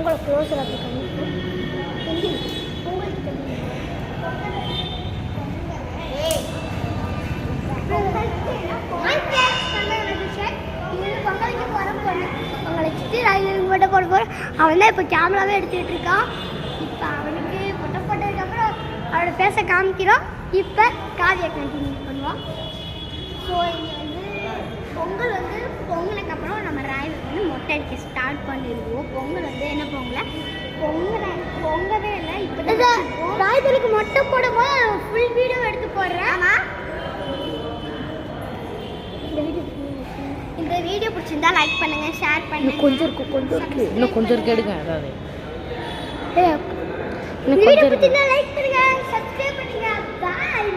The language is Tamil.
பொங்கலை க்ளோஸில் இருக்காங்க. அவங்களை சுற்றி ராஜேந்திரன் மட்டும் போட போகிறோம். அவன் தான் இப்போ கேமராவே எடுத்துக்கிட்டு இருக்கான். இப்போ அவனுக்கு பொட்டை போட்டதுக்கப்புறம் அவனோட பேச காமிக்கிறோம். இப்போ காவியை கண்டினியூ பண்ணுவோம். ஸோ இங்கே வந்து பொங்கல் வந்து பொங்கலுக்கப்புறம் நம்ம ராயலுக்கு வந்து மொட்டை அடிக்க ஸ்டார்ட் பண்ணிடுவோம். பொங்கல் வந்து என்ன பொங்கவே இல்லை. இப்போ ராயலுக்கு மொட்டை போடும்போது ஃபுல் வீடியோ எடுத்து போடுறேன். இந்த வீடியோ பிடிச்சிருந்தா லைக் பண்ணுங்க, ஷேர் பண்ணுங்க. கொஞ்சம் இருக்கு இன்னும் கொஞ்சம் இருக்கு எடுங்க. அதாவது இந்த வீடியோ பிடிச்சிருந்தா லைக் பண்ணுங்க, சப்ஸ்கிரைப் பண்ணுங்க. பாய்.